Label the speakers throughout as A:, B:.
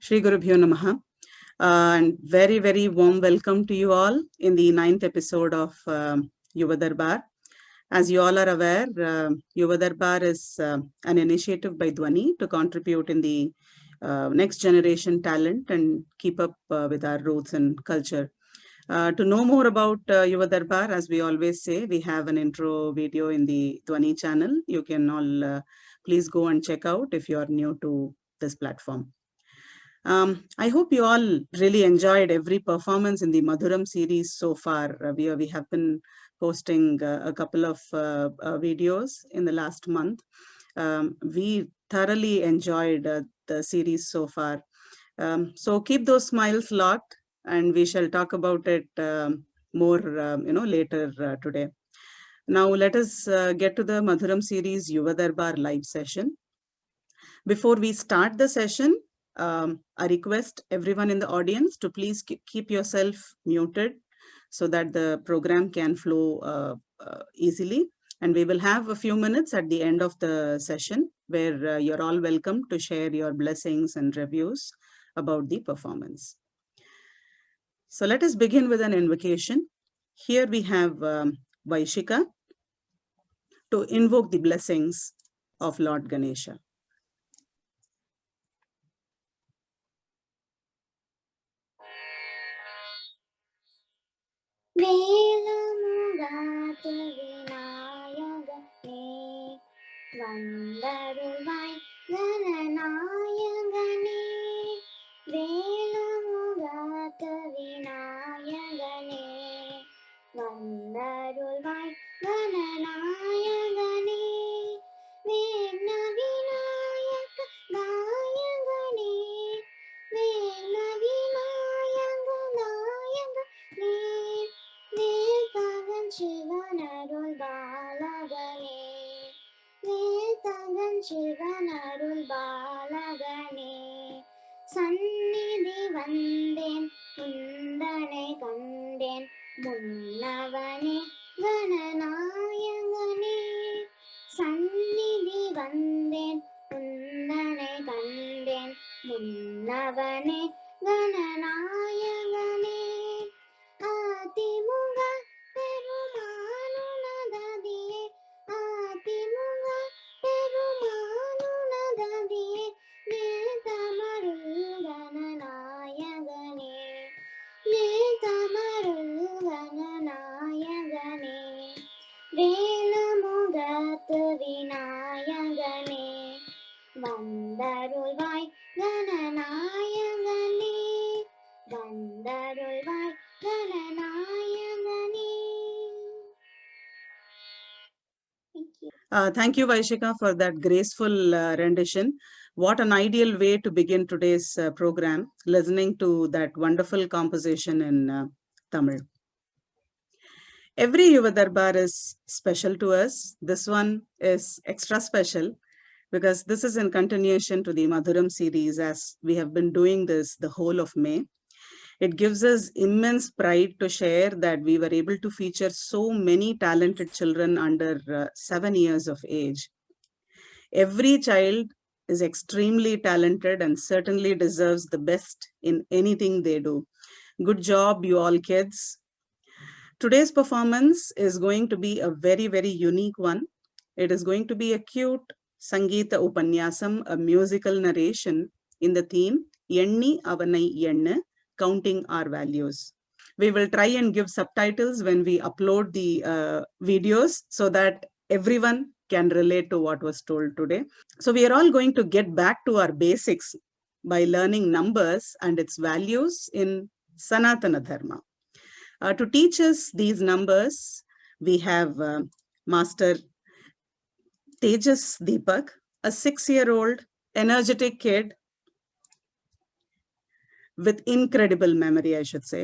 A: Shri Gurubhyo Namaha. And very, very warm welcome to you all in the 9th episode of Yuva Darbar. As you all are aware, Yuva Darbar is an initiative by Dhwani to contribute in the next generation talent and keep up with our roots and culture. To know more about Yuva Darbar, as we always say, we have an intro video in the Dhwani channel. You can all please go and check out if you are new to this platform. I hope you all really enjoyed every performance in the Madhuram series so far. We have been posting a couple of videos in the last month. We thoroughly enjoyed the series so far. So keep those smiles locked, and we shall talk about it more, later today. Now let us get to the Madhuram series Yuva Darbar live session. Before we start the session, I request everyone in the audience to please keep yourself muted so that the program can flow easily. And we will have a few minutes at the end of the session where you're all welcome to share your blessings and reviews about the performance. So let us begin with an invocation. Here we have Vaishika to invoke the blessings of Lord Ganesha.
B: வேலமுகாத்து விநாயகனே வந்தருள்வாய் கணநாயகனே வேலமுகாத்து விநாயகனே வந்தருள்வாய் கணநாயகனே வேண விநாயக நாயகனே வேண விநாயக நாயகனே வேதகன் சிவனருள் பாலகனே வேதகன் சிவனருள் பாலகனே சந்நிதி வந்தேன் குந்தனை கண்டேன் முன்னவனே கணநாயகனே சந்நிதி வந்தேன் குந்தனை கண்டேன் முன்னவனே கணநாயகனே ஆதிமுக பெருமானுனததியே ஆதிமுக பெருமானுனததியே வேதமருள் கணநாயகனே வேதமருள் கணநாயகனே வேலமுகத்து விநாயகனே வந்தருள்வாய் கணநாயகனே வந்தருள்வாய் கணநாயகனே.
A: Thank you, Vaishika, for that graceful rendition. What an ideal way to begin today's program, listening to that wonderful composition in Tamil. Every Yuva Darbar is special to us. This one is extra special because this is in continuation to the Madhuram series, as we have been doing this the whole of May. It gives us immense pride to share that we were able to feature so many talented children under 7 years of age. Every child is extremely talented and certainly deserves the best in anything they do. Good job, you all kids. Today's performance is going to be a very, very unique one. It is going to be a cute Sangeeta Upanyasam, a musical narration in the theme Yenni Avanai Yenna, counting our values. We will try and give subtitles when we upload the videos so that everyone can relate to what was told today. So we are all going to get back to our basics by learning numbers and its values in Sanatana Dharma. To teach us these numbers, we have Master Tejas Deepak, a 6-year-old energetic kid with incredible memory, I should say.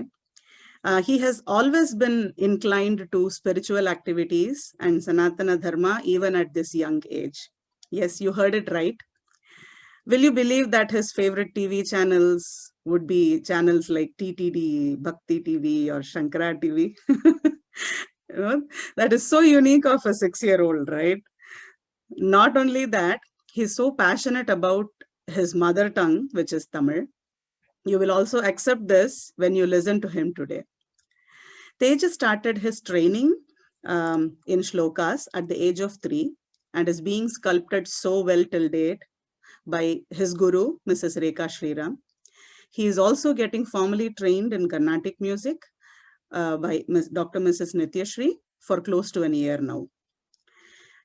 A: He has always been inclined to spiritual activities and Sanatana Dharma even at this young age. Yes, you heard it right. Will you believe that his favorite TV channels would be channels like TTD, Bhakti TV or Shankara TV? That is so unique of a 6-year-old, right? Not only that, he's so passionate about his mother tongue, which is Tamil. You will also accept this when you listen to him today. Tejas started his training in shlokas at the age of 3 and is being sculpted so well till date by his guru, Mrs. Rekha Shriram. He is also getting formally trained in Carnatic music by Dr. Mrs. Nityashri for close to an year now.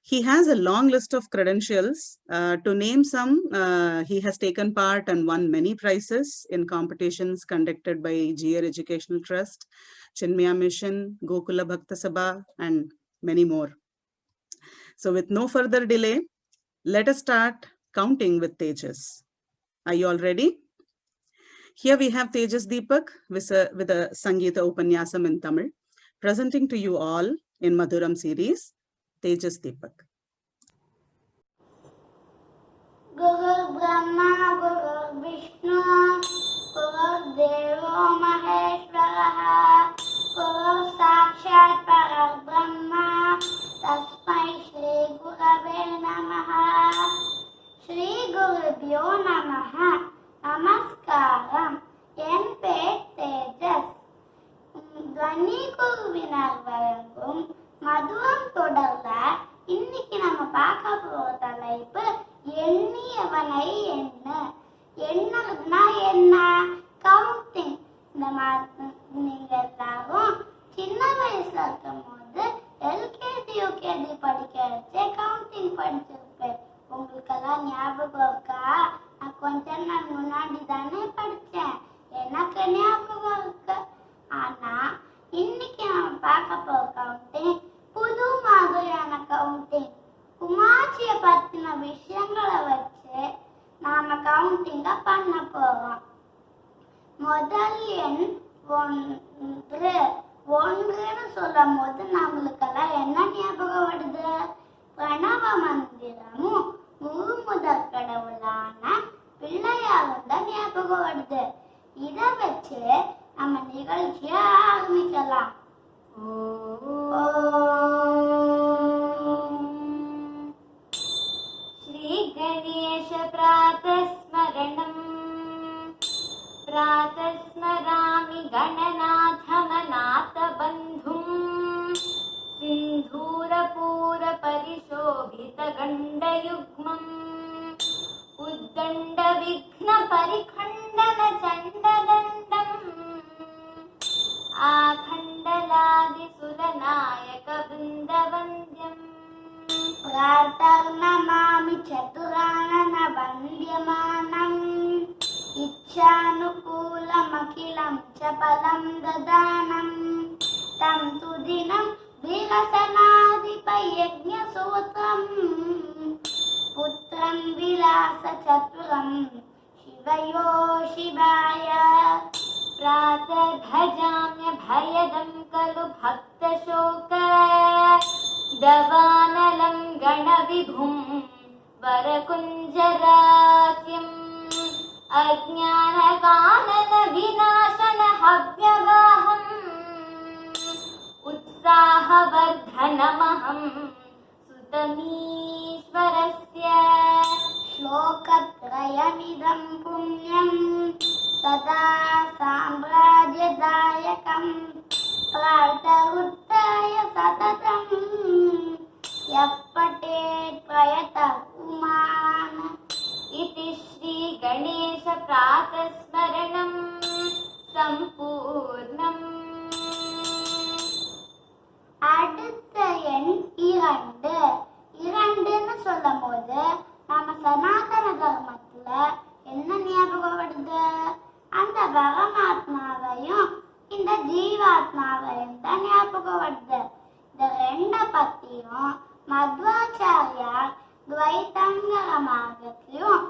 A: He has a long list of credentials. To name some, he has taken part and won many prizes in competitions conducted by GR Educational Trust, Chinmaya Mission, Gokula Bhakta Sabha, and many more. So with no further delay, let us start counting with Tejas. Are you all ready? Here we have Tejas Deepak with a Sangeeta Upanyasam in Tamil, presenting to you all in Madhuram series, Tejas Deepak.
B: Guru Brahma, Guru Vishnu, Guru Devo Maheshwaraha, Guru Sakshat Parabrahma, Tasmai Shri Gurave Namaha. Shri Gurubhyo Namaha. Namaskaram. என் பேர் தேஜஸ். துவனி குருவினர் வழங்கும் மதுரம் தொடர்ல இன்னைக்கு நம்ம பார்க்க போற தலைப்பு எண்ணியவனை என்ன. எண்ணுறதுனா என்ன? கவுண்டிங். நீங்க எல்லாரும் சின்ன வயசுல இருக்கும் போது எல்கேஜி யூகேஜி படிக்க வச்சே கவுண்டிங் படிச்சிருப்பேன். உங்களுக்கெல்லாம் ஞாபகம் இருக்கா? நான் கொஞ்ச நாள் முன்னாடி தானே படிச்சேன், எனக்கு ஞாபகம் இருக்கு. ஆனா இன்னைக்கு நம்ம பார்க்க போற கவுண்டிங் புது மாதிரியான கவுண்டிங். குமாச்சிய பத்தின விஷயங்களை வச்சு நாம கவுண்டிங்க பண்ண போறோம். முதல் எண் 1. 1ன்னு சொல்லும் போது நம்மளுக்கெல்லாம் என்ன ஞாபகம் வருது? பிரணவ மந்திரமும் முழு முதற் கடவுளான பிள்ளையாரும் தான் ஞாபகம் வருது. இதை வச்சு நம்ம நிகழ்ச்சிய ஆரம்பிக்கலாம். ஸ்ரீ கணேஷ பிராதஸ்மரணம் பிராதஸ்மராமி கணநாதமநாத பந்தும் சிந்தூரபூர பரிசோபித கண்டயுக்மம் உத்தண்ட விக்ன பரிகண்டன சண்டதண்டம் ஆகண்டலாதி சுரநாயக பிருந்தவந்தியம் பிரார்த்தநமாமி சதுரானன வந்தியமானம் இச்சானுகூலமகிலம் ச பலம் ததானம் தம் துதினம் விரசனாதிபயஜ்ஞசூத்ரம் புத்ரம் விலாச சதுரம் சிவயோ சிவாய பிராதர்பஜாம்ய பயதம் கலு பக்தசோக தவானலம் கணவிபும் வரகுஞ்சராஸ்யம் அஜ்ஞானகானன விநாசன ஹவ்யவாஹம் उत्साहवर्धनमहं सुतमीश्वरस्य श्लोकत्रयमिदं पुण्यं सदा साम्राज्यदायकं प्रार्थवृत्ताय सततं यः पठेत् प्रयतहुमान् इति श्रीगणेशप्रातस्मरणं सम्पूर्णम्. அடுத்த எண் 2. 2ன்னு சொல்லும் போது நம்ம சனாதன தர்மத்துல என்ன ஞாபகம் வருது? அந்த பரமாத்மாவையும் இந்த ஜீவாத்மாவையும் தான் ஞாபகம் வருது. இந்த 2 பத்தியும் மத்வாச்சாரியார் துவைத்தங்கிற மார்க்கத்திலையும்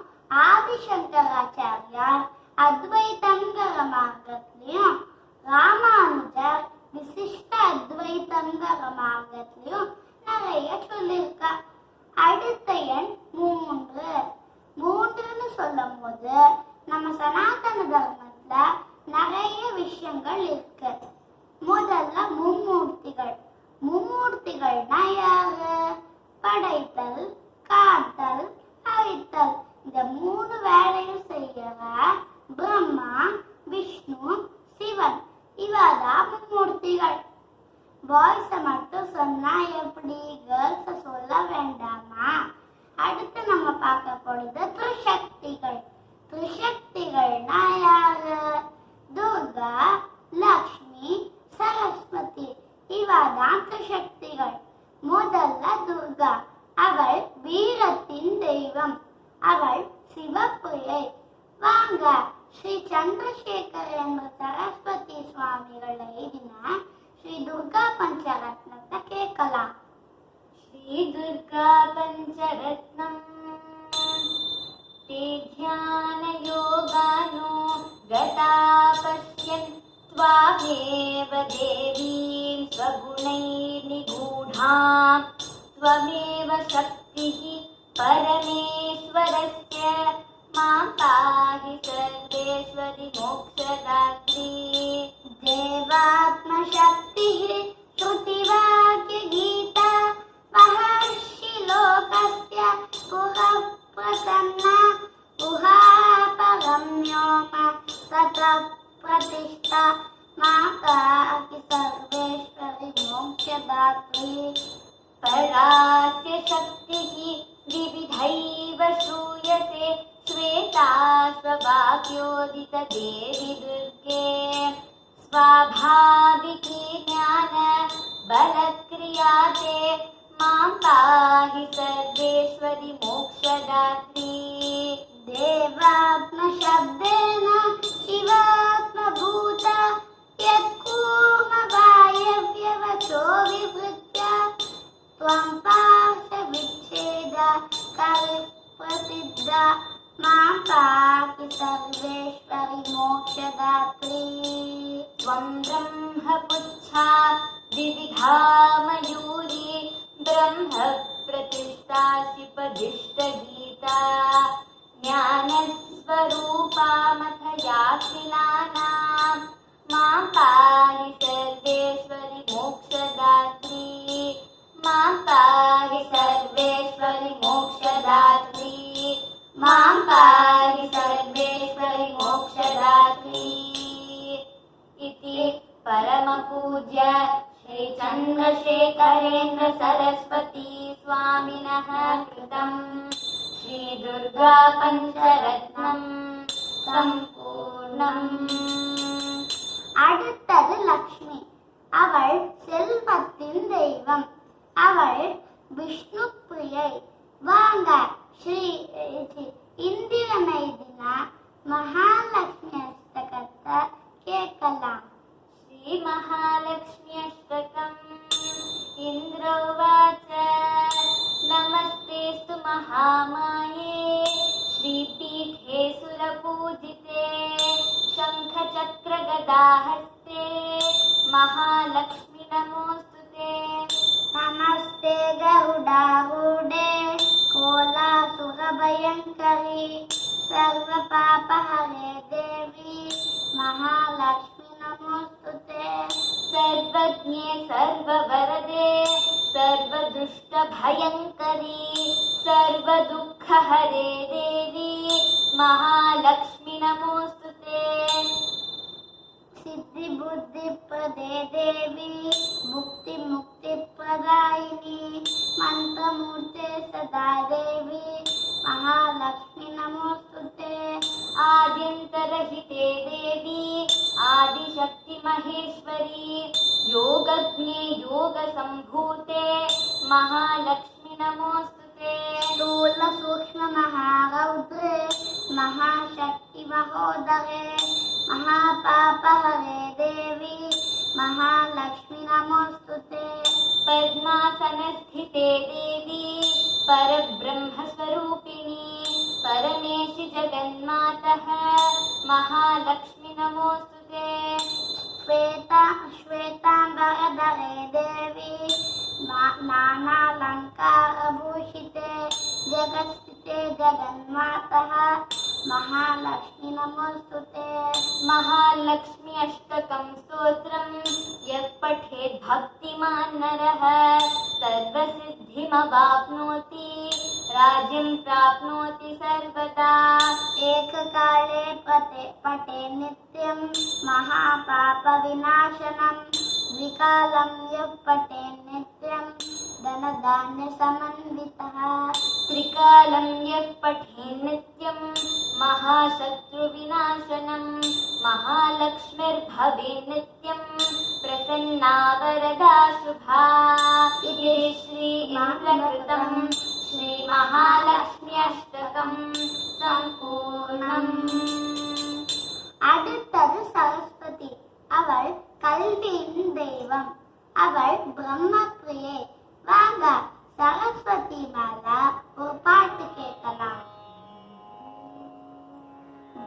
B: ஆதிசங்கராச்சாரியார் அத்வைத்தங்கிற மார்க்கத்திலையும் ராமானுஜர் விசிஷ்ட அத்வைத்தங்கிற மார்க்கத்திலையும் நிறைய சொல்லியிருக்கா. அடுத்த எண் 3. 3ன்னு சொல்லும் போது நம்ம சனாதன தர்மத்துல நிறைய விஷயங்கள் இருக்கு. முதல்ல மும்மூர்த்திகள். மும்மூர்த்திகள்னா யாரு? படைத்தல், காத்தல், அழித்தல். இந்த 3 வேலையும் செய்யற பிரம்மா, விஷ்ணு, சிவன் இவதான் மும்மூர்த்திகள். பாய்ஸ மட்டும் சொன்னா எப்படி, கேர்ள்ஸ சொல்ல வேண்டாமா? அடுத்து நம்ம பார்க்க போறது திரிசக்திகள். திரிசக்திகள்னா யாரு? துர்கா, லக்ஷ்மி, சரஸ்வதி இவதான் திரிசக்திகள். முதல்ல துர்கா, அவள் வீரத்தின் தெய்வம், அவள் சிவப்பிரியை. வாங்க ஸ்ரீ சந்திரசேகர் என்ற சரஸ்வதி சுவாமிகள் எழுதின ஸ்ரீ துர்கா பஞ்சரத்னத்தை கேட்கலாம்.
C: श्री दुर्गा पंचरत्नम ते ध्यान योगानो गता पश्यन् त्वामेव देवीं स्वगुणैर्निगूढां त्वमेव शक्तिः परमेश्वरस्य मां पाहि सर्वेश्वरि मोक्षदात्री.
B: देवात्मशक्तिः श्रुतिवाक्य गीता महर्षि लोकस्य पुरः प्रसन्ना गुहापगम्योम ततः प्रतिष्ठा माता सर्वेश्वरि मोक्षदात्री.
C: परास्य शक्तिः विविधैव श्रूयते श्वेताश्ववाक्योदित देवि दुर्गे. स्वाभाविकी ज्ञान बलक्रिया ते मां पाहि सर्वेश्वरि मोक्षदात्री.
B: देवात्मशब्देन शिवात्मभूता यत्कूर्मवायव्यवचो विवृत्य त्वं पार्श्वविच्छेदा कविप्रसिद्धा मां पाहि सर्वेश्वरि मोक्षदात्री.
C: त्वं ब्रह्मपुच्छा विविधा मयूरी ब्रह्म प्रतिष्ठासि पदिष्टगीता. ज्ञानस्वरूपामथ याखिलानां मां पाहि सर्वेश्वरि मोक्षदात्री. मां पाहि सर्वेश्वरि मोक्षदात्री. मां पाहि सर्वेश्वरि मोक्षदात्री. इति परमपूज्य श्री चन्द्रशेखरेन्द्र सरस्वती स्वामिनः कृतं श्री दुर्गा पंचरत्नं सम्पूर्णम्.
B: அடுத்தது லக்ஷ்மி, அவள் செல்வத்தின் தெய்வம், அவள் விஷ்ணு பிரியை. வாங்க ஸ்ரீ இந்திரன் எழுதின மகாலட்சுமி அஷ்டகத்தை கேட்கலாம்.
C: श्री महालक्ष्मी अष्टकम्. इन्द्रोवाच नमस्तेस्तु महामाये श्रीपीठे सुरपूजिते शङ्खचक्रगदाहस्ते महालक्ष्मी नमोऽस्तुते.
B: नमस्ते गरुडारूढे कोलासुरभयङ्करी सर्वपापहरे देवी महालक्ष्मी नमोस्तुते.
C: सर्वज्ञे सर्ववरदे सर्वदुष्टभयङ्करी सर्वदुःखहरे देवी महालक्ष्मी नमोस्तुते.
B: सिद्धिबुद्धिप्रदे देवी मुक्तिमुक्तिप्रदायिनी मन्त्रमूर्ते सदा देवी महालक्ष्मी नमोस्तुते.
C: आद्यन्तरहिते देवी आदिशक्ति महेश्वरी योगज्ञे योगसम्भूते महालक्ष्मी नमोस्तुते.
B: स्थूल सूक्ष्म महारौद्रे महाशक्ति महोदरे महापापहरे देवी महालक्ष्मी नमोस्तुते.
C: पद्मासनस्थिते देवी परब्रह्मस्वरूपिणी परमेशि जगन्मातः महालक्ष्मी नमोस्तुते.
B: श्वेताम्बरधरे देवी नानालङ्कारभूषिते जगत्स्थिते जगन्मातः महालक्ष्मी नमोस्तुते.
C: महालक्ष्मी अष्टकं स्तोत्रं यः पठेत् भक्तिमान् नरः सर्वसिद्धिमवाप्नोति राज्यं प्राप्नोति सर्वदा.
B: एककाले पठे नित्य नित्यं महापापविनाशनं द्विकालं यः पठेत् नित्यं धनधान्यसमन्वितः
C: त्रिकालं यः पठेत् नित्यं महाशत्रुविनाशनं महालक्ष्मीर्भवेत् नित्यं प्रसन्ना वरदा शुभा। इति श्री इन्द्रकृतं श्रीमहालक्ष्मी अष्टकं சம்பூர்ணம்.
B: அடுத்தது சரஸ்வதி. அவள் கல்வியின் தெய்வம். அவள் பிரம்மப்பிரியை. வாங்க சரஸ்வதி மேல ஒரு பாட்டு கேட்கலாம்.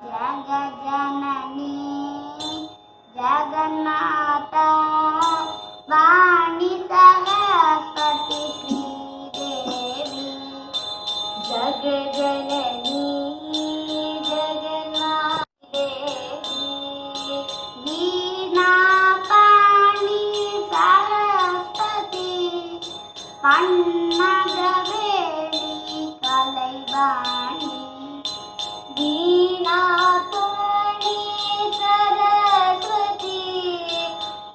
B: ஜக ஜனனி ஜகநாத வாணி சரஸ்வதி ஸ்ரீதேவி
C: जग जननी जगन्नाथ देवी
B: வீணா பாணி சரஸ்வதி பன்னகவேணி கலைவாணி
C: वीणापाणि सरस्वती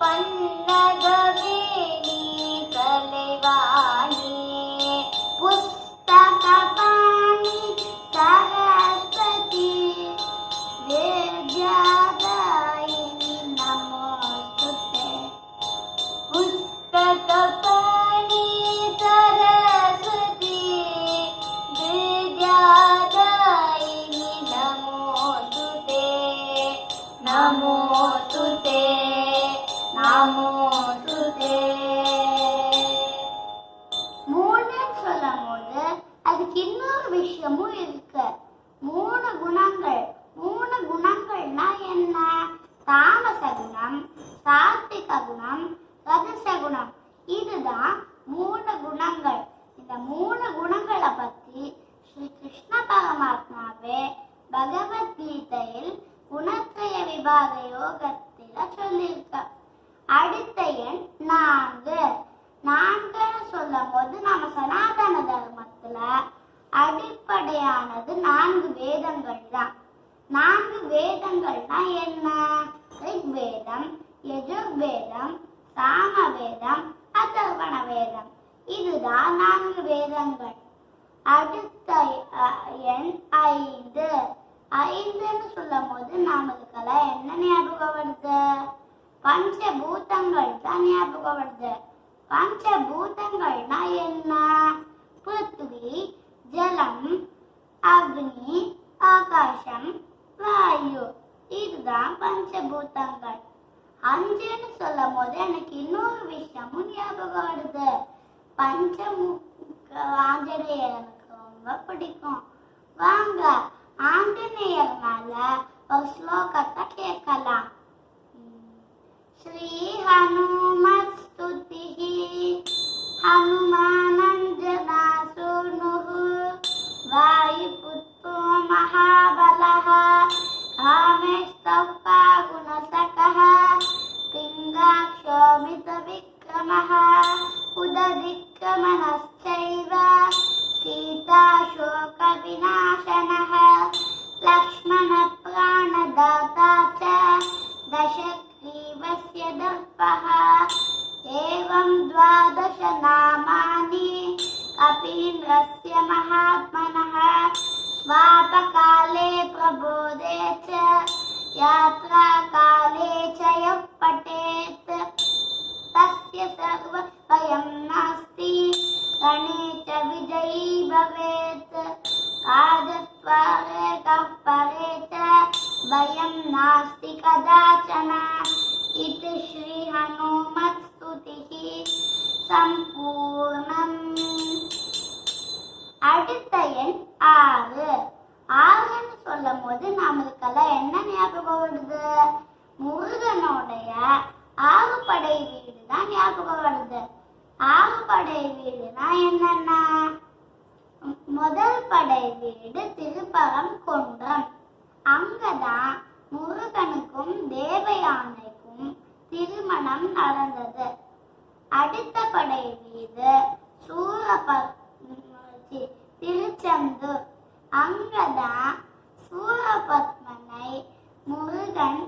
C: पन्नगवेणी कलैवाणी
B: पुस्तकपाणि सरस्वती विद्यादायिनी नमोस्तुते
C: पुस्तकपाणि सरस्वती विद्यादायिनी नमोस्तुते नमोस्तुते नमोस्तुते.
B: மூணுன்னு சொல்லும் போது அதுக்கு இன்னொரு விஷயமும் இருக்கு. மூணு குணங்கள்னா என்ன? தாமச குணம், சாத்விக குணம், ரஜச குணம். இதுதான் மூணு குணங்கள். இந்த மூணு குணங்களை பத்தி ஸ்ரீ கிருஷ்ண பரமாத்மாவே பகவத்கீதையில் குணத்ரய விபாக யோகத்தில சொல்லியிருக்க. அடுத்த எண் 4. 4ன்னு சொல்லும் போது நம்ம சனாதன தர்மத்துல அடிப்படையானது 4 வேதங்கள் தான். 4 வேதங்கள்னா என்ன? ரிக்வேதம், யஜுர்வேதம், சாமவேதம், அதர்வண வேதம். இதுதான் 4 வேதங்கள். அடுத்த எண் 5. 5ன்னு சொல்லும் போது நம்மளுக்கெல்லாம் என்ன ஞாபகம் வருது? பஞ்சபூதங்கள் தான் ஞாபகம் வருது. பஞ்சபூதங்கள்னா என்ன? பிருத்வி, ஜலம், அக்னி, ஆகாசம், வாயு. இதுதான் பஞ்சபூதங்கள். 5ன்னு சொல்லும் போது எனக்கு இன்னொரு விஷயமும் ஞாபகம் வருது. ஆஞ்சநேயர் எனக்கு ரொம்ப பிடிக்கும். வாங்க ஆஞ்சநேயர் மேல ஒரு ஸ்லோகத்தை கேட்கலாம். ஸ்ரீ ஹனுமஸ்துதிः ஹனுமானஞ்சனாசூனுः வாயுபுத்ரோ மகாபலः காமேஷ்டௌபா குணசகः பிங்காக்ஷோமிதவிக்ரமः உதவிக்ரமணश्चैव सीताशोकविनाशनः लक्ष्मणप्राणदाता च दशग्रीवस्य दर्पः एवं 12 नामानि कपीन्द्रस्य महात्मनः स्वापकाले प्रबोधे च यात्राकाले च यः पठेत् तस्य सर्वभयं नास्ति रणे च विजयी भवेत् राजद्वारे कः परे च भयं नास्ति कदाचन. इति श्री हनुमत्स्तुतिः சம்பூர்ணம். அடுத்த எண் 6. 6ன்னு சொல்லும் போது நம்மளுக்கெல்லாம் என்ன ஞாபகம் வருது? முருகனுடைய 6 படை வீடு தான் ஞாபகம் வருது. 6 படை வீடுனா என்னென்ன? முதல் படை வீடு திருப்பரங்குன்றம். அங்கதான் முருகனுக்கும் தேவயானைக்கும் திருமணம் நடந்தது. அடுத்த படை வீடு திருச்செந்தூர். அங்கதான் சூரபத்மனை முருகன்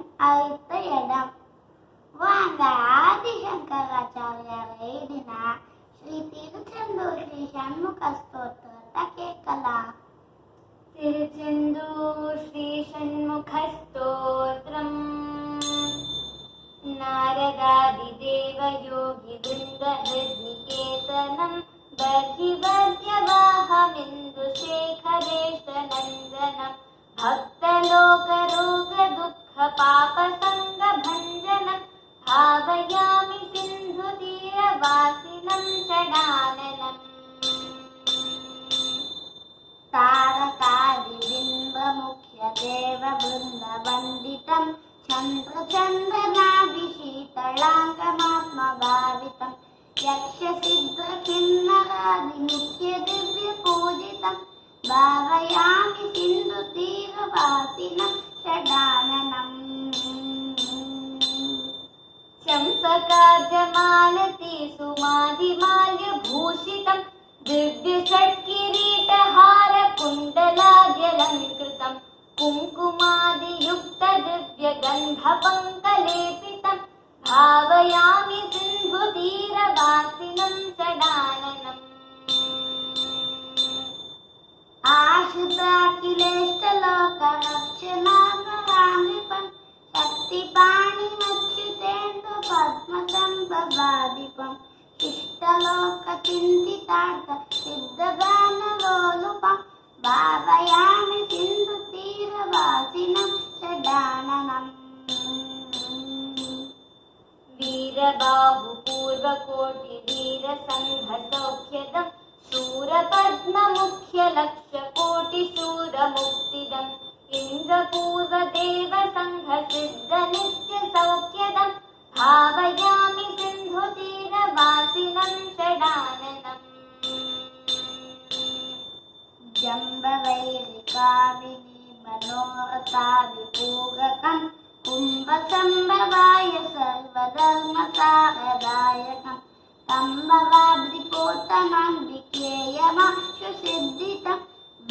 B: திருச்செந்தூர் ஸ்ரீ சண்முக ஸ்தோத்திரத்தை கேட்கலாம்.
C: திருச்செந்தூர் ஸ்ரீ சண்முக ஸ்தோத்திரம். நாரதாதிதேவ யோகி பிருந்த ஹிருத்நிகேதனம் பர்ஹி வர்யவாஹமிந்து சேகரேஷ நந்தனம் பக்தலோகரோக துக்க பாப சங்க பஞ்சனம் भावयामि सिन्धुतीरवासिनं षडाननम्.
B: तारकादिबिम्बमुख्यदेववृन्दवन्दितं चन्द्रचन्द्रनाभिशीतलाङ्गमात्मभावितं यक्षसिद्धकिन्नरादिमुख्यदिव्यपूजितं भावयामि सिन्धुतीरवासिनं षडाननम्.
C: चम्पकाजमालती सुमादिमाल्यभूषितं दिव्यषट्किरीटहारकुण्डलाद्यलङ्कृतं कुङ्कुमादियुक्तदिव्यगन्धपङ्कलेपितं भावयामि सिन्धुतीरवासिनं षडाननम्.
B: आश्रिताखिलेष्टलोकरक्षणापरामृपम् शक्तिपाणिमच्युतेन्दु पद्मसम्भवादिपम् इष्टलोकचिन्तितार्थ सिद्धगानलोलुपम् भावयामि सिन्धुतीरवासिनं षडाननम्.
C: वीरबाहुपूर्वकोटिवीरसङ्घसौख्यदं शूरपद्ममुख्यलक्ष्यकोटिशूरमुक्तिदम् इन्द्रपूर्वदेवसङ्घसिद्धनित्यसौख्यदं भावयामि सिन्धुतीरवासिनं षडाननम्.
B: जम्बवैरिकाविनी मनोरथाविपूरकं कुम्भसम्भवाय सर्वधर्मसारदायकं सम्भवाब्धिपोतनं विकेयमाशुसिद्धितं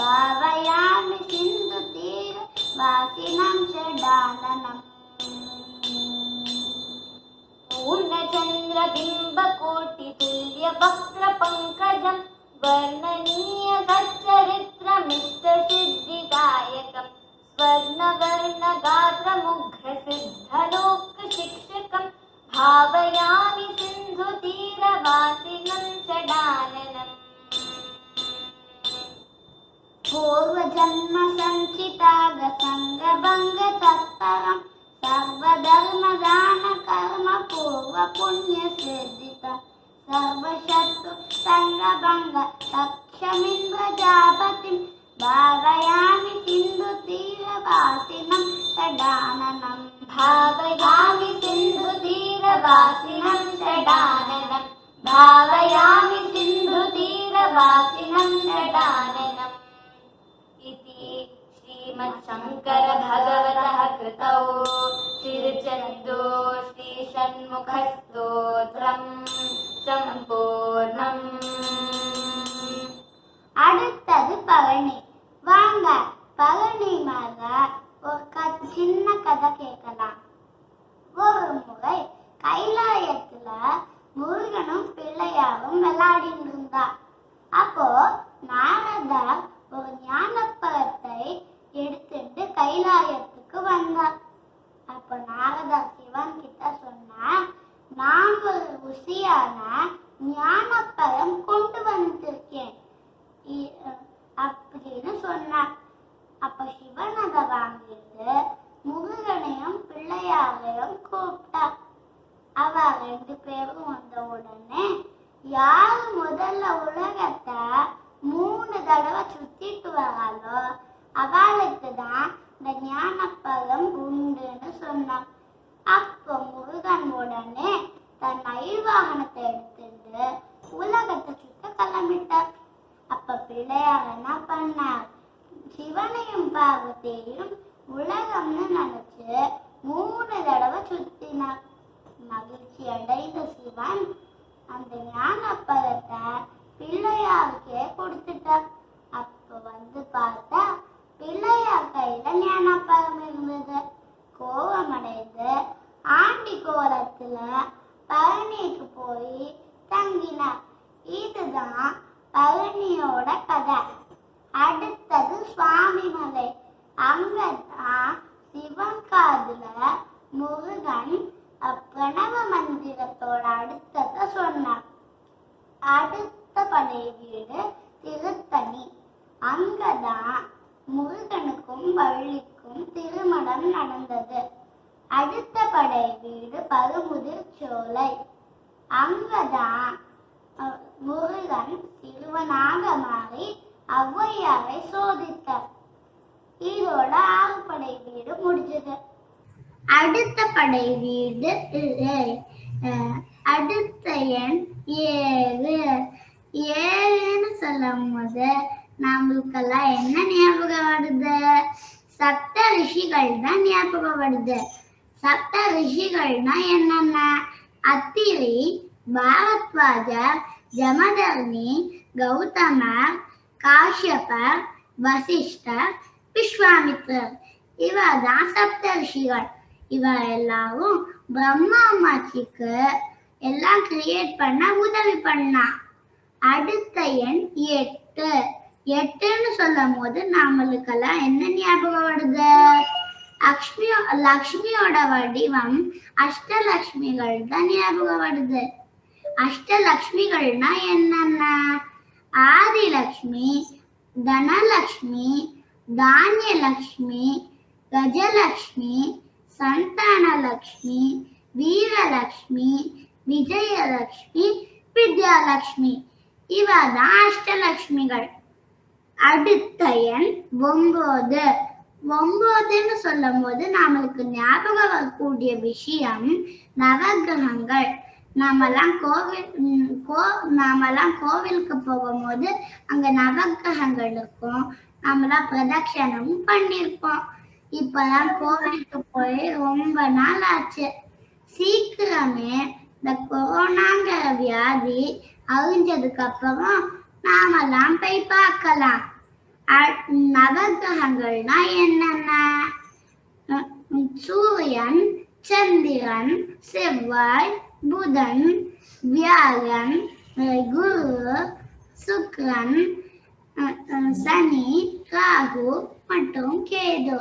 B: भावयामि सिन्धुतीरवासिनं षडाननम्.
C: पूर्णचन्द्रबिम्बकोटितुल्यवक्त्रपङ्कजं वर्णनीयसच्चरित्रमिष्टसिद्धिदायकं स्वर्णवर्णगात्रमुग्धसिद्धलोकशिक्षकं भावयामि सिन्धुतीरवासिनं षडाननम्.
B: पूर्वजन्मसञ्चितागसङ्गभङ्गतत्परं सर्वधर्मदानकर्म पूर्वपुण्यसिद्धितं सर्वशत्रुसङ्गभङ्ग लक्ष्मीन्द्रजापतिं भावयामि सिन्धुतीरवासिनं षडाननम्.
C: भावयामि सिन्धुतीरवासिनं षडाननम्. भावयामि सिन्धुतीरवासिनं षडाननम्. इति श्रीमच्छङ्करभगवतः कृतौ तिरुचेन्दूर श्रीषण्मुखस्तोत्रं सम्पूर्णम्.
B: அடுத்தது பழனி. வாங்க பழனி மேல ஒரு சின்ன கதை கேட்கலாம். ஒரு முறை கைலாயத்துல முருகனும் பிள்ளையாரும் விளையாடிட்டு இருந்தா. அப்போ நாரதர் ஒரு ஞானப்பழத்தை எடுத்துட்டு கைலாயத்துக்கு வந்தார். அப்ப நாரதர் சிவன் கிட்ட சொன்னார், நான் ஒரு ருசியான ஞானப்பழம் கொண்டு வந்திருக்கேன் அப்படின்னு சொன்னார். அப்ப சிவன் அதை வாங்கிட்டு முருகனையும் பிள்ளையாரையும் கூப்பிட்டார். அவ 2 பேரும் வந்த உடனே யார் முதல்ல உலகத்தை 3 தடவை சுத்திட்டு வராளோ அவளுக்கு தான் இந்த ஞானப்பழம் உண்டுன்னு சொன்னார். அப்போ முருகன் உடனே தன் ஐவாகனத்தை எடுத்துட்டு உலகத்தை சுத்த கிளம்பிட்டார். அப்ப பிள்ளையார் என்ன பண்ணார், சிவனையும் பார்வதியையும் உலகம்னு நினைச்சு 3 தடவை சுத்தினார். மகிழ்ச்சி அடைந்த சிவன் அந்த ஞானப்பழத்தை பிள்ளையாருக்கே கொடுத்துட்டார். அப்ப வந்து பார்த்தா பிள்ளையார் கையில ஞானப்பழம் இருந்தது. கோபமடைந்து ஆண்டி கோலத்துல பழனிக்கு போய் தங்கினார். இதுதான் பழனியோட கதை. அடுத்தது சுவாமிமலை. அங்கதான் சிவன் காதுல முருகன் பிரணவ மந்திரத்தோட அடுத்தத சொன்னார். அடுத்த படை வீடு திருத்தணி. அங்கதான் முருகனுக்கும் வள்ளிக்கும் திருமணம் நடந்தது. அடுத்த படை வீடு பருமுதிர் சோலை. அங்கதான் முருகன் சிறுவனாக மாறி ஔவையாரை சோதித்தார். இதோட 6 படை வீடு முடிஞ்சது. அடுத்த படை வீடு அடுத்த எண் 7. 7ன்னு சொல்லும் போது நம்மளுக்கெல்லாம் என்ன ஞாபகம் வருது? சப்த ரிஷிகள் தான் ஞாபகம் வருது. சப்த ரிஷிகள்னா என்னென்ன? அத்திரி, பாரத்வாஜர், ஜமதக்னி, கௌதமர், காஷ்யபர், வசிஷ்டர், விஸ்வாமித்ரர். இவதான் சப்த ரிஷிகள். இவ எல்லாரும் பிரம்மாமாச்சிக்கு எல்லாம் கிரியேட் பண்ண உதவி பண்ணா. அடுத்த எண் 8. 8ன்னு சொல்லும் போது நம்மளுக்கெல்லாம் என்ன ஞாபகம் வருது? லக்ஷ்மியோட வடிவம் அஷ்டலக்ஷ்மிகள் தான் ஞாபகம் வருது. அஷ்டலக்ஷ்மிகள்னா என்னென்ன? ஆதிலக்ஷ்மி, தனலக்ஷ்மி, தானியலக்ஷ்மி, கஜலக்ஷ்மி, சந்தானலக்ஷ்மி, வீரலக்ஷ்மி, விஜயலக்ஷ்மி, வித்யாலக்ஷ்மி. இவதான் அஷ்டலக்ஷ்மிகள். அடுத்த எண் 9. 9ன்னு சொல்லும் போது நம்மளுக்கு ஞாபகம் வரக்கூடிய விஷயம் நவகிரகங்கள். நாமெல்லாம் கோவிலுக்கு போகும்போது அங்க நவகிரகங்கள் இருக்கும். நாமெல்லாம் பிரதட்சணமும் பண்ணிருப்போம். இப்பதான் கோவிலுக்கு போய் ரொம்ப நாள் ஆச்சு. சீக்கிரமே இந்த கொரோனாங்கிற வியாதி அழிஞ்சதுக்கு அப்புறம் நாமெல்லாம் போய் பார்க்கலாம். நவகிரகங்கள்னா என்னென்ன? சூரியன், சந்திரன், செவ்வாய், புதன், வியாழன், குரு, சுக்கிரன், சனி, ராகு மற்றும் கேது.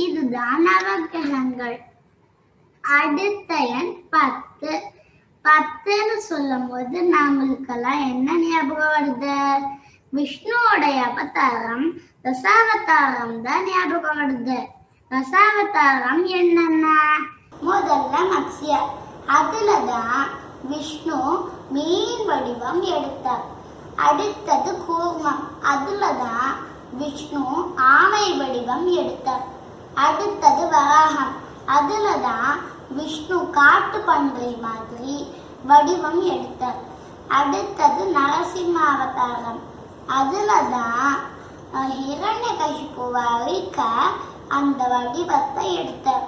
B: இதுதான் நவகிரகங்கள். அடுத்த எண் 10. 10ன்னு சொல்லும் போது நம்மளுக்கெல்லாம் என்ன ஞாபகம் வருது? விஷ்ணுவோடைய அவதாரம் தசாவதாரம் தான் ஞாபகம் வருது. தசாவதாரம் என்னென்ன? முதல்ல மத்ஸ்ய. அதுலதான் விஷ்ணு மீன் வடிவம் எடுத்தார். அடுத்தது கூர்மம். அதுலதான் விஷ்ணு ஆமை வடிவம் எடுத்தார். அடுத்தது வராகம். அதுலதான் விஷ்ணு காட்டு பன்றி மாதிரி வடிவம் எடுத்தார். அடுத்தது நரசிம்ம அவதாரம். அதுலதான் ஹிரண்யகசிபுவை அழிக்க அந்த வடிவத்தை எடுத்தார்.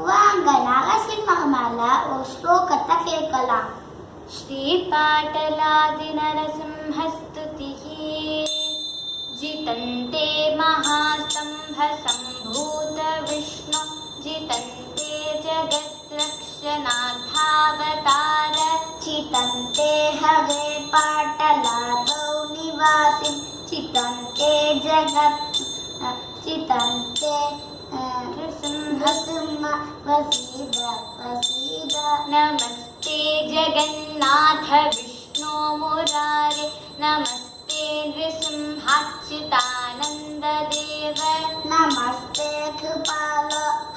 B: வாங்க நரசிம்மர் மேல ஒரு ஸ்லோகத்தை கேட்கலாம்.
C: ஸ்ரீபாட்டலாதி நரசிம்ஹஸ்துதிः ஜிதந்தே மகாஸ்தம்ப சம்பூத விஷ்ணு ஜிதந்தே ஜகத்ரக்ஷணார்த்தாவதார
B: चितन्ते हरे पाटलादौ निवासि चितन्ते जगत् चितन्ते नृसिंह प्रसीद प्रसीद
C: नमस्ते जगन्नाथ विष्णु मुरारे नमस्ते नृसिंहाच्युतानन्द देव
B: नमस्ते कृपाल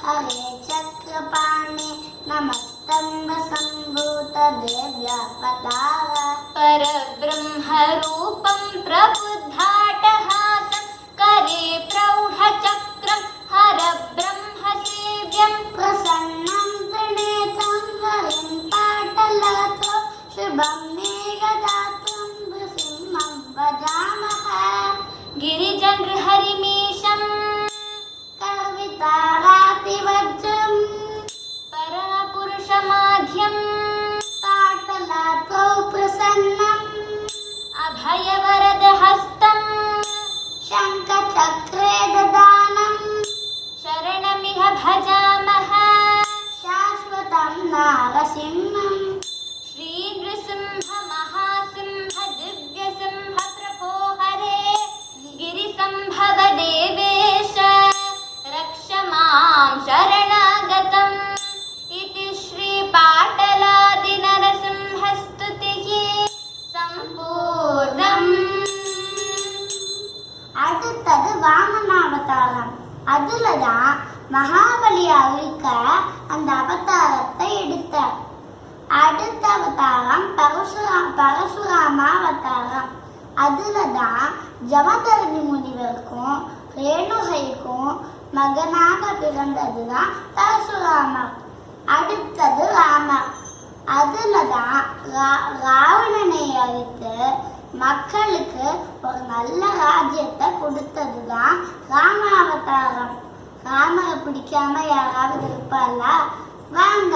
B: हरे चक्रपाणि नमस्तंभ संभूत देव्यावतार
C: परब्रह्मरूपं प्रबुद्धाटहासं करे प्रौढचक्रं हरब्रह्मसेव्यं
B: प्रसन्नं त्रिनेत्रं हरिं पाटलातो शुभं मेघदातं नृसिंहं भजामः
C: गिरिजनृहरिमीशं
B: कवितारातिवज्रं
C: परमपुरुषमाध्यं
B: पाटलातो प्रसन्नम्
C: अभयवरदहस्तं
B: शङ्खचक्रे ददानं
C: शरणमिह भजामः
B: शाश्वतं नारसिंहम्
C: श्रीनृसिंह महासिंह
B: அடுத்தது வாமன அவதாரம். அதுலதான் மகாபலி அழிக்க அந்த அவதாரத்தை எடுத்தார். அடுத்த அவதாரம் பரசுராம அவதாரம். அதுலதான் ஜமதரணி முனிவருக்கும் ரேணுகைக்கும் மகனாக பிறந்ததுதான் பரசுராமர். அடுத்தது ராமர். அதுலதான் ராவணனை அழித்து மக்களுக்கு ஒரு நல்ல ராஜ்யத்தை கொடுத்ததுதான் ராம அவதாரம். ராமரை பிடிக்காம யாராவது இருப்பால? வாங்க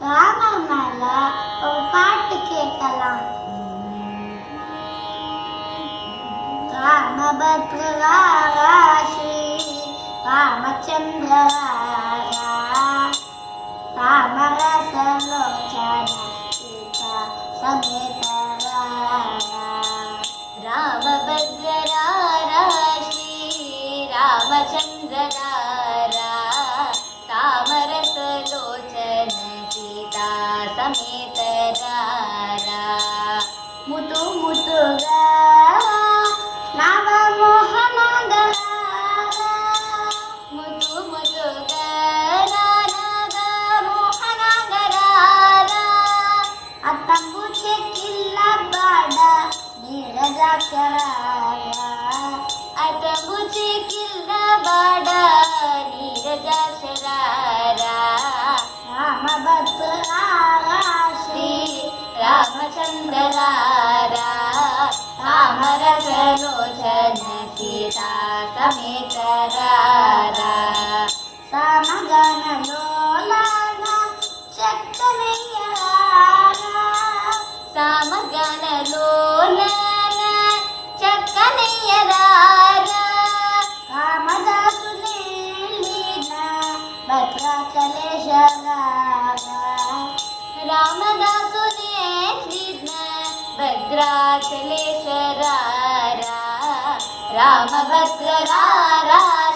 B: ராமர் மேல ஒரு பாட்டு கேட்கலாம். ராமபத்ரா ஸ்ரீ ராமச்சந்திர ராமரசலோச்சன சீதா சமேத
C: ராமபத்ரா ஸ்ரீ ராமச்சந்திர தாமரசலோச்சன சீதா சமேத
B: முத்து முத்துகா நவ மோகனங்கர
C: ಮುತು ಮುತುಗರ ಮೋಹನಗರ
B: ಅತ್ತಂಬು ಚೆಕ್ಕಿಲ್ಲ ಬಾಡ ನೀರಜಾಕ್ಷರ
C: ಅತಂಬು ಚಿಕ್ಕಿಲ್ಲ ಬಾಡ ನೀರಜಾಕ್ಷರ
B: ರಾಮಭದ್ರ
C: ಶ್ರೀ ರಾಮಚಂದ್ರ ರಾಮರಸಲೋಚನ ಸೀತಾ ಸಮೇತ
B: ಸಮಗನ ಲೋಲನ ಚಕ್ಕನೆಯ
C: ಸಮಗನ ಲೋಲನ ಚಕ್ಕನೆಯರ
B: ರಾಮದಾಸುನೇ ಲೀನ ಭದ್ರಾಚಲೇಶ್ವರ
C: ರಾಮದಾಸುನೇ ಕೃಷ್ಣ ಭದ್ರಾಚಲೇಶ್ವರ ರಾಮಭದ್ರ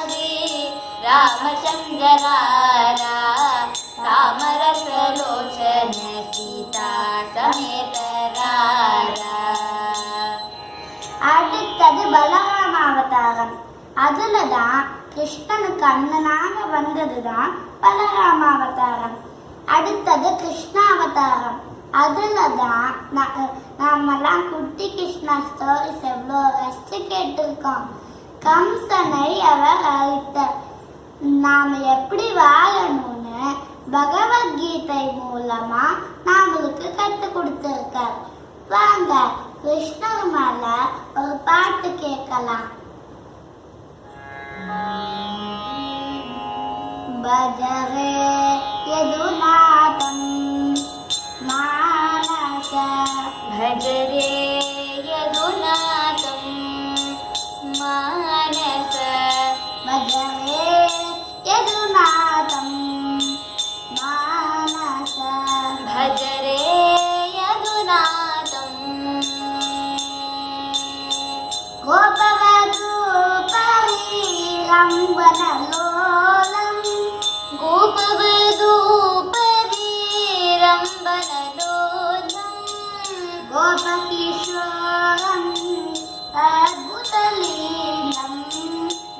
C: ಶ್ರೀ ರಾಮಚಂದ್ರ ತಾಮರಸಲೋಚನ ಸೀತಾ ಸಮೇತ
B: அடுத்தது பலராம அவதாரம். அதுலதான் கிருஷ்ணனுக்கு அண்ணனாக வந்ததுதான் பலராம அவதாரம். அடுத்தது கிருஷ்ண அவதாரம். அதுலதான் நாமெல்லாம் குட்டி கிருஷ்ணா ஸ்டோரிஸ் எவ்வளோ ரசிச்சு கேட்டிருக்கோம். கம்சனை அவர் அழித்தார். நாம எப்படி வாழணும்னு பகவத்கீதை மூலமா நாமளுக்கு கத்து கொடுத்திருக்கார். வாங்க கிருஷ்ணர் மேல ஒரு பாட்டு கேட்கலாம். பஜரே யதுநாதம் மானச
C: ಭಜರೆ ಯದುನಾಥಂ ಮಾನಸ
B: பஜரே யதுநாதம் மானச
C: ಭಜರೆ ಯದುನಾಥಂ
B: கோபவதூபரி ரம்பனலோலம்
C: ಗೋಪವಧೂಪರಿ ರಂಬನಲೋಲಂ
B: கோபகிஷோரம் அத்புதலீலம்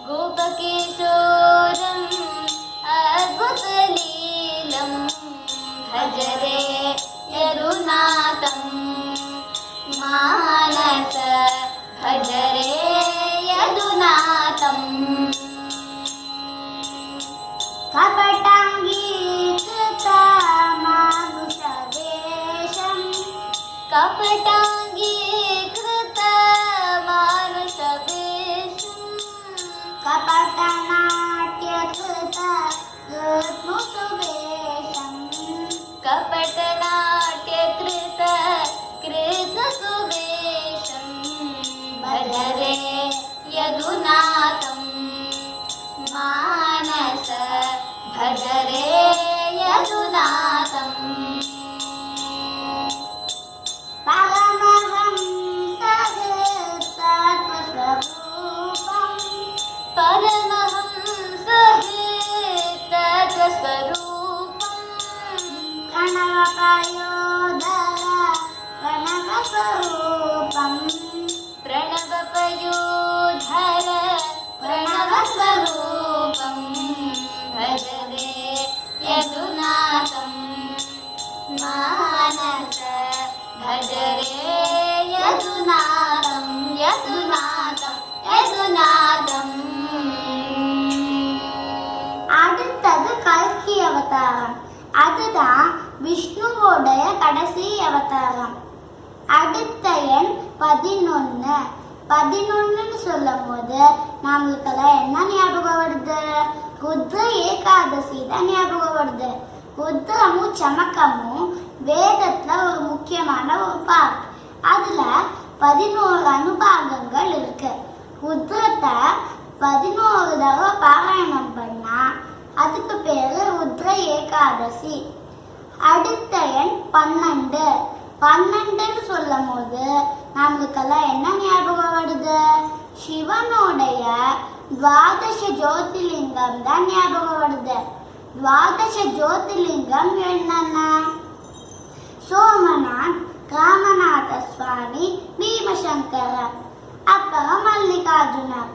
C: ಗೋಪಕಿಶೋರಂ ಅದ್ಭುತಲೀಲಂ ಭಜರೆ ಯದುನಾಥಂ ಮಾನಸ ಭಜರೆ ಯದುನಾಥಂ
B: கபடாங்கீகிருத மானுஷவேஷம்
C: ಕಪಟಾಂಗೀಕೃತ ಮಾನುಷವೇಷಂ
B: கபடநாட்யகிருத ருத்முசுவேஷம்
C: ಕಪಟನಾಟ್ಯಕೃತ ಕೃತಸುವೇಷಂ ಭಜರೆ ಯದುನಾಥಂ ಮಾನಸ ಭಜರೆ ಯದುನಾಥಂ
B: பரமஹம்சஹிருத்வஸ்வரூபம்
C: ಪರಮಹಂಸ ತತ್ವಸ್ವರೂಪಂ
B: ಪ್ರಣವಪಯೋಧರ ಪ್ರಣವಸ್ವರೂಪಂ
C: ಪ್ರಣವಪಯೋಧರ
B: கல்கி அவதாரம். அதுதான் விஷ்ணுவோடைய கடைசி அவதாரம். அடுத்த எண் 11. 11ன்னு சொல்லும் போது நம்மளுக்கெல்லாம் என்ன ஞாபகம் வருது? ருத்ர ஏகாதசி தான் ஞாபகம் வருது. ருத்ரமும் சமக்கமும் வேதத்துல ஒரு முக்கியமான ஒரு பார்ட். அதுல 11 அனுபாகங்கள் இருக்கு. ருத்ரத்தை 11 தடவை பாராயணம் பண்ணா அதுக்கு பேரு ருத்ர ஏகாதசி. அடுத்த எண் 12. 12ன்னு சொல்லும் போது நம்மளுக்கெல்லாம் என்ன ஞாபகம் வருது? சிவனுடைய துவாதச ஜோதிர்லிங்கம் தான் ஞாபகம் வருது. துவாதச ஜோதிர்லிங்கம் என்னென்ன? சோமநாத், ராமநாத சுவாமி, பீமசங்கரர், அப்புறம் மல்லிகார்ஜுனர்,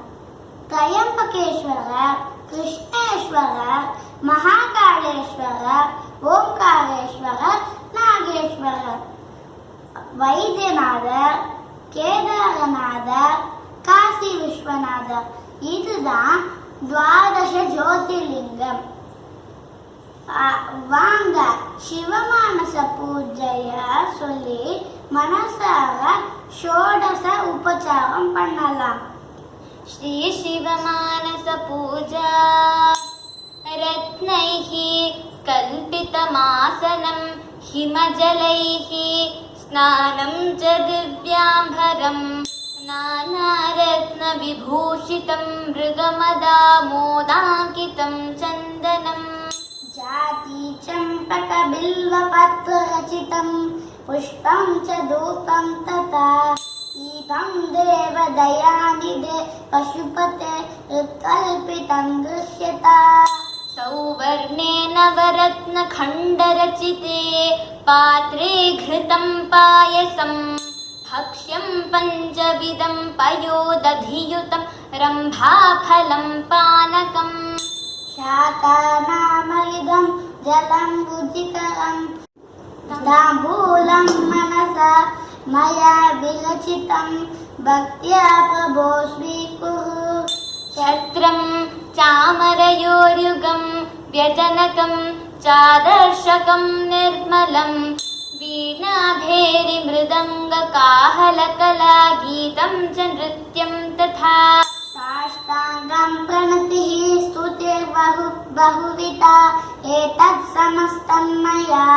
B: திரையம்பகேஸ்வரர், கிருஷ்ணேஸ்வரர், மகாகாளேஸ்வரர், ஓம்காரேஸ்வரர், நாகேஸ்வரர், வைத்தியநாதர், கேதாரநாதர், காசி விஸ்வநாதர். இதுதான் துவாதச ஜோதிர்லிங்கம். வாங்க சிவமானச பூஜைய சொல்லி மனசார ஷோடச உபச்சாரம் பண்ணலாம்.
C: श्री शिवमानस पूजा रत्नैः कल्पितमासनं हिमजलैः स्नानं च दिव्याम्बरं नानारत्नविभूषितं मृगमदामोदाङ्कितं चन्दनं
B: जाति चम्पक बिल्वपत्र रचितं पुष्पं च धूपं तथा ईदं देवदयानिधे पशुपते उत्कल्पितं दृश्यता.
C: सौवर्णे नवरत्नखण्डरचिते पात्रे घृतं पायसं भक्ष्यं पञ्चविधं पयोदधियुतं रम्भाफलं पानकं
B: शाकानामृतं जलं रुचिकरं ताम्बूलं मनसा मया विरचितं भक्त्या प्रभो स्वीकुरु.
C: छत्रं चामरयोर्युगं व्यजनकं चादर्शकं निर्मलं वीणाभेरिमृदङ्गकाहलकलागीतं च नृत्यं तथा
B: साष्टाङ्गं प्रणतिः स्तुतिर्बहुविधा एतत् समस्तं मया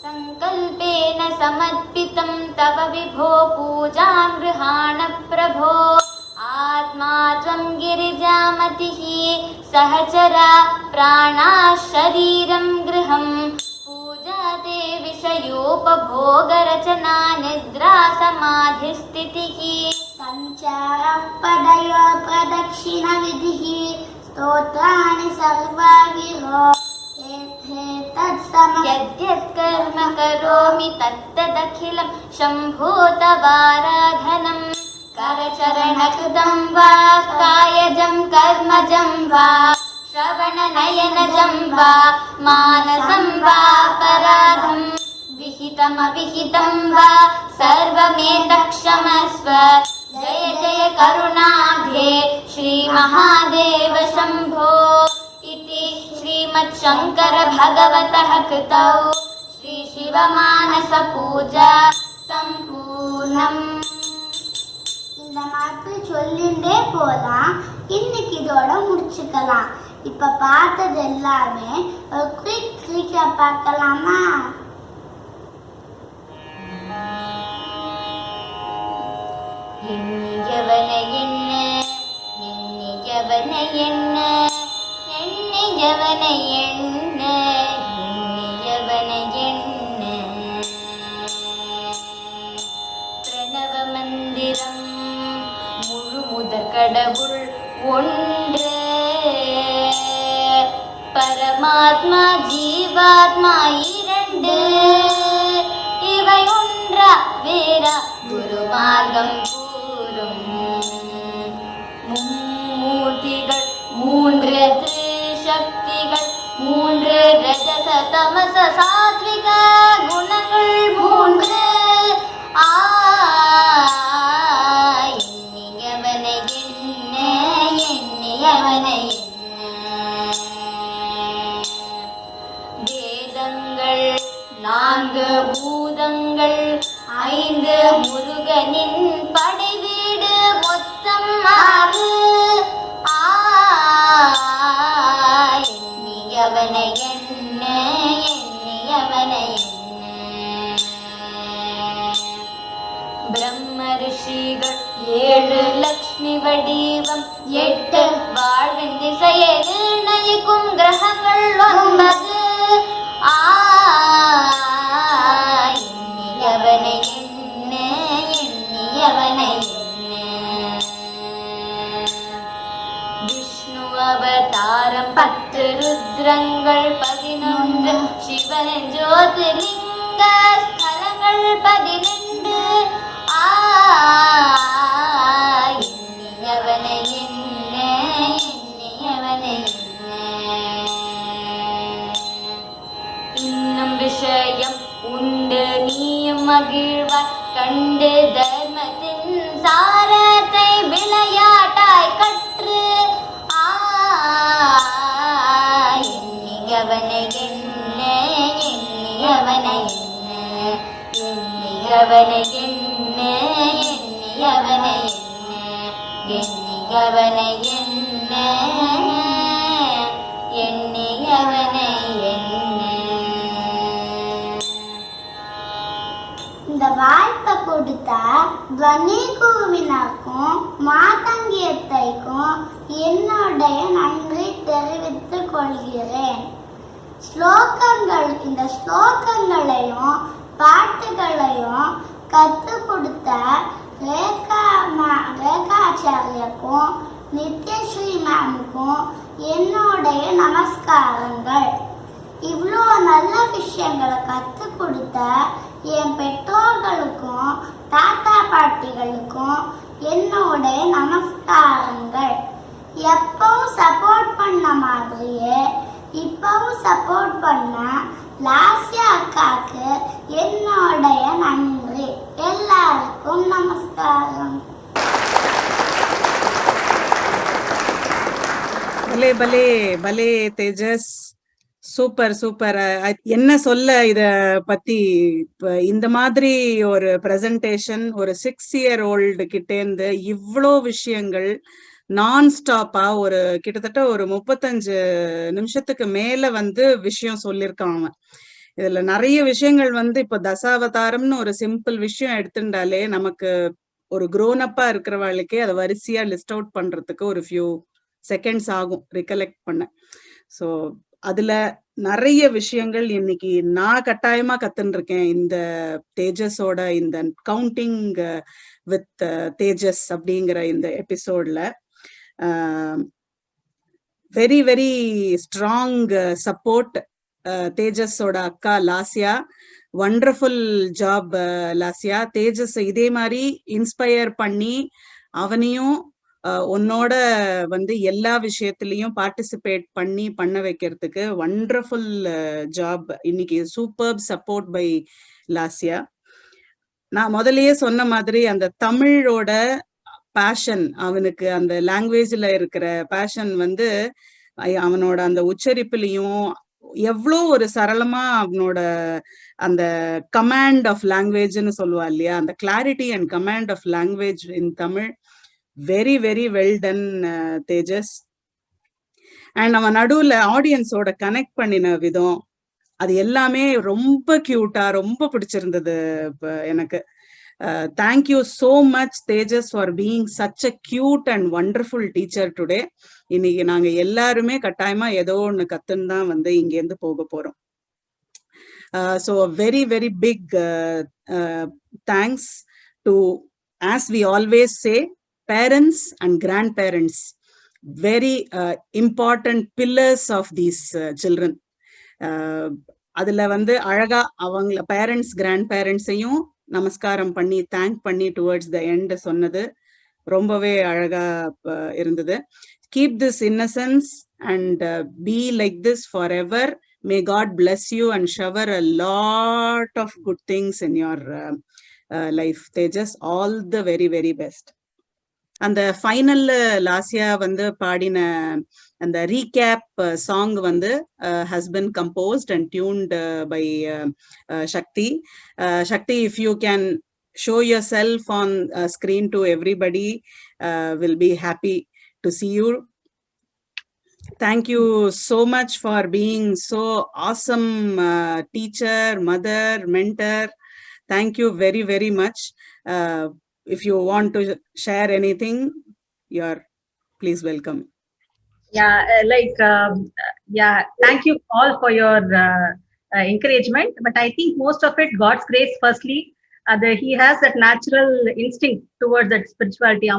C: संकल्पेन समर्पितं तव विभो पूजां गृहाण प्रभो. आत्मा त्वं गिरिजामतिः सहचरा प्राणा शरीरं गृहं पूजा ते विषयोपभोगरचना निद्रा समाधिस्थितिः
B: संचारः पदयो प्रदक्षिणविधिः स्तोत्राणि सर्वाविरो
C: यद्यत् कर्म करोमि तत्तदखिलं शम्भो तवाराधनं करचरणकृतं वा कायजं कर्मजं वा श्रवणनयनजं वा मानसं वा पराधं विहितमविहितं वा सर्वमेतत् क्षमस्व. जय जय करुणाब्धे श्रीमहादेव शम्भो इति श्रीमच्छङ्कर भगवतः कृतौ श्री शिवमानस पूजा सम्पूर्णम्.
B: இந்த மாதிரி சொல்லிண்டே போலாம். இன்னைக்கு இதோட முடிச்சுக்கலாம். இப்ப பார்த்தது எல்லாமே ஒரு குயிக் ரீகேப் பார்க்கலாமா?
C: எண்ணியவன என்ன எண்ணியவன என்ன எண்ணியவன என்ன எண்ணியவன என்ன பிரணவ மந்திரம் முழு முதற் கடவுள் ஒன்று பரமாத்மா ஜீவாத்மா இரண்டு இவை ஒன்றா வேறா குரு மார்க்கம் கூறும் மும்மூர்த்திகள் மூன்று சக்திகள் மூன்று ரஜச தமச சாத்விக குணங்கள் மூன்று எண்ணியவனை என்ன எண்ணியவனை என்ன பூதங்கள் 5 முருகனின் படை வீடு மொத்தம் 6 எண்ணியவனை என்ன எண்ணியவனை என்ன பிரம்ம ரிஷிகள் 7 லக்ஷ்மி வடிவம் 8 வாழ்வின் திசையை நிர்ணயிக்கும் கிரகங்கள் 9 எண்ணியவனை என்ன எண்ணியவனை என்ன விஷ்ணு அவதாரம் 10 ருத்ரங்கள் 11 சிவனின் ஜோதிர்லிங்க ஸ்தலங்கள் 12 எண்ணியவனை என்ன எண்ணியவனை என்ன இன்னும் விஷயம் உண்டு நீயும் மகிழ்வாய் கண்டு தர்மத்தின் சாரத்தை விளையாட்டாய் கற்று எண்ணியவனை என்ன எண்ணியவனை என்ன எண்ணியவனை என்ன எண்ணியவனை என்ன எண்ணியவனை என்ன எண்ணியவனை என்ன.
B: இந்த வாய்ப்பை கொடுத்த துவனி குழுவினருக்கும் மாதங்கியத்தைக்கும் என்னுடைய நன்றி தெரிவித்துக் கொள்கிறேன். இந்த ஸ்லோகங்களையும் பாட்டுகளையும் கற்றுக் கொடுத்த ரேகாச்சாரியருக்கும் நித்யஸ்ரீ மேமுக்கும் என்னுடைய நமஸ்காரங்கள். இவ்வளோ நல்ல விஷயங்களை கற்றுக் கொடுத்த என் பெற்றோர்களுக்கும் தாத்தா பாட்டிகளுக்கும் என்னுடைய நமஸ்காரங்கள். எப்பவும் சப்போர்ட் பண்ண மாதிரியே இப்பவும் சப்போர்ட் பண்ண லாஸ்யா அக்காக்கு என்னுடைய நன்றி. எல்லாருக்கும் நமஸ்காரம்.
A: பலே பலே பலே தேஜஸ், சூப்பர் சூப்பர். என்ன சொல்ல இத பத்தி. இந்த மாதிரி ஒரு பிரசன்டேஷன் ஒரு 6-year-old கிட்டேந்து இவ்வளோ விஷயங்கள் நான் ஸ்டாப்பா ஒரு கிட்டத்தட்ட ஒரு 35 நிமிஷத்துக்கு மேல விஷயம் சொல்லியிருக்கான் அவன். இதுல நிறைய விஷயங்கள் இப்ப தசாவதாரம்னு ஒரு சிம்பிள் விஷயம் எடுத்துட்டாலே நமக்கு ஒரு க்ரோனப்பா இருக்கிறவாளுக்கே அதை வரிசையா லிஸ்ட் அவுட் பண்றதுக்கு ஒரு ஃபியூ செகண்ட்ஸ் ஆகும் ரிகலெக்ட் பண்ண. ஸோ அதுல நிறைய விஷயங்கள் இன்னைக்கு நான் கட்டாயமா கத்துன்னு இருக்கேன். இந்த தேஜஸோட இந்த கவுண்டிங் வித் தேஜஸ் அப்படிங்கிற இந்த எபிசோட்ல வெரி வெரி ஸ்ட்ராங் சப்போர்ட். தேஜஸோட அக்கா லாஸ்யா, வண்டர்ஃபுல் ஜாப் லாஸ்யா. தேஜஸ் இதே மாதிரி இன்ஸ்பயர் பண்ணி அவனையும் உன்னோட எல்லா விஷயத்திலையும் பார்ட்டிசிபேட் பண்ண வைக்கிறதுக்கு வண்டர்ஃபுல் ஜாப். இன்னைக்கு சூப்பர் சப்போர்ட் பை லாஸ்யா. நான் முதல்லயே சொன்ன மாதிரி அந்த தமிழோட பேஷன், அவனுக்கு அந்த லாங்குவேஜ்ல இருக்கிற பேஷன் அவனோட அந்த உச்சரிப்புலையும் எவ்வளோ ஒரு சரளமா அவனோட அந்த கமாண்ட் ஆஃப் லாங்குவேஜ்னு சொல்லுவா இல்லையா, அந்த clarity and command of language in Tamil very very well done Tejas. And அவன் நடுவுல ஆடியன்ஸோட கனெக்ட் பண்ணின விதம் அது எல்லாமே ரொம்ப கியூட்டா ரொம்ப பிடிச்சிருந்தது எனக்கு. Thank you so much Tejas for being such a cute and wonderful teacher today. இன்னைக்கு நாங்க எல்லாருமே கட்டாயமா ஏதோ ஒண்ணு கத்துன்னு தான் இங்கேருந்து போக போறோம். So very very big thanks to, as we always say, parents and grandparents, very important pillars of these children. அதுல அழகா அவங்கள பேரண்ட்ஸ் கிராண்ட் பேரண்ட்ஸையும் நமஸ்காரம் பண்ணி தேங்க் பண்ணி டுவர்ட்ஸ் த எண்ட் சொன்னது ரொம்பவே அழகா இருந்தது. Keep this innocence and be like this for ever. May God bless you and shower a lot of good things in your life. Tejas, all the very, very best. And the final Lasya vandu paadina and the recap song vandu has been composed and tuned by Shakti. Shakti, if you can show yourself on screen to everybody, will be happy to see you. Thank you so much for being so awesome teacher, mother, mentor. Thank you very, very much. If you want to share anything, you're please welcome.
D: Yeah, yeah, thank you all for your encouragement. But I think most of it, God's grace, firstly, he has that natural instinct towards that spirituality.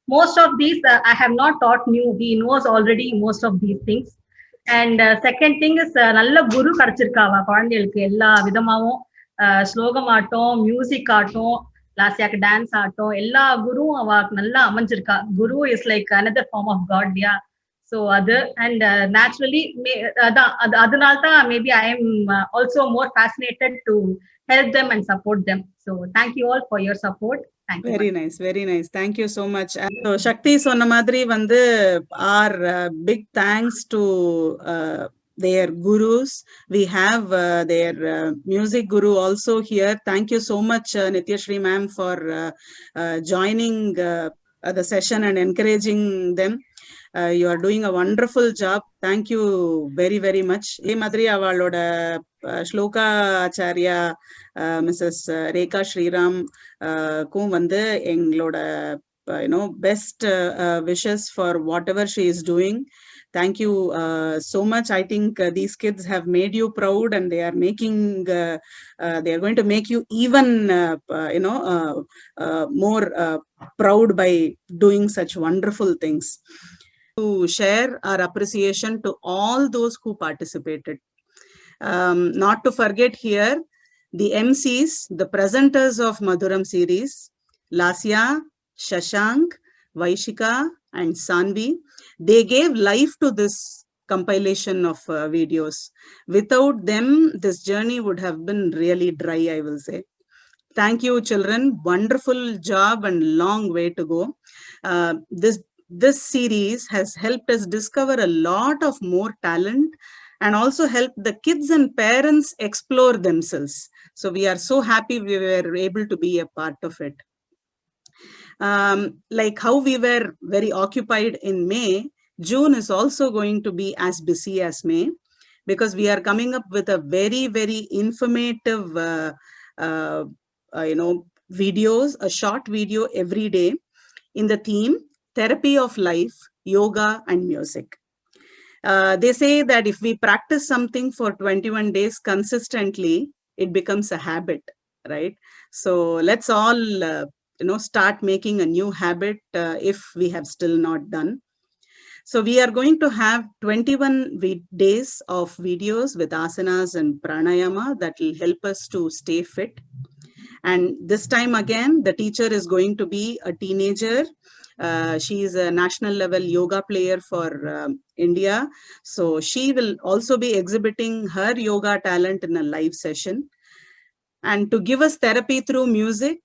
D: Most of these, I have not taught new. He knows already most of these things. And second thing is, நல்ல குரு கிடைச்சிருக்காவா குழந்தைகளுக்கு எல்லா விதமாவும் ஸ்லோகம் ஆட்டம், music ஆட்டம், லாஸ்யாக்கு dance ஆட்டம், எல்லா குருவும் அவக்கு நல்லா அமைஞ்சிருக்கா. Guru is like another form of God, yeah. So அது and naturally அதனால தான் maybe I am also more fascinated to help them and support them. So thank you all for your support. Thank you.
A: Very nice, very nice. Thank you so much. So Shakti சொன்ன மாதிரி வந்து our big thanks to their gurus. We have their music guru also here. Thank you so much, Nityashri ma'am, for joining the session and encouraging them. You are doing a wonderful job. Thank you very, very much. இதே மாதிரி அவளோட shloka Acharya Mrs. Rekha Sriram க்கும் வந்து எங்களோட best wishes for whatever she is doing. Thank you so much. I think these kids have made you proud, and they are making they are going to make you even more proud by doing such wonderful things. To share our appreciation to all those who participated. Not to forget here the MCs, the presenters of Madhuram series, Lasya, Shashank, Vaishika, and Sanvi. They gave life to this compilation of videos. Without them, this journey would have been really dry, I will say. Thank you, children. Wonderful job and long way to go. This series has helped us discover a lot of more talent and also help the kids and parents explore themselves. So we are so happy we were able to be a part of it. Like how we were very occupied in May, June is also going to be as busy as May, because we are coming up with a very, very informative, videos, a short video every day in the theme Therapy of Life, Yoga and Music. They say that if we practice something for 21 days consistently, it becomes a habit, right? So let's all start making a new habit if we have still not done. So we are going to have 21 days of videos with asanas and pranayama that will help us to stay fit. And this time again, the teacher is going to be a teenager. She is a national level yoga player for India. So she will also be exhibiting her yoga talent in a live session. And to give us therapy through music,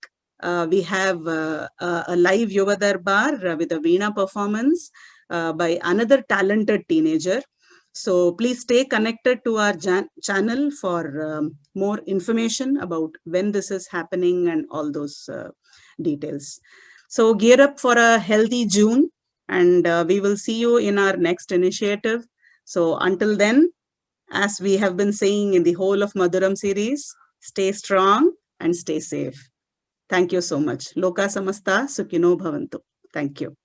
A: we have a live Yuva Darbar with a Veena performance by another talented teenager. So please stay connected to our channel for more information about when this is happening and all those details. So gear up for a healthy June, and we will see you in our next initiative. So until then, as we have been saying in the whole of Madhuram series, stay strong and stay safe. Thank you so much. Loka samasta sukhino bhavantu. Thank you.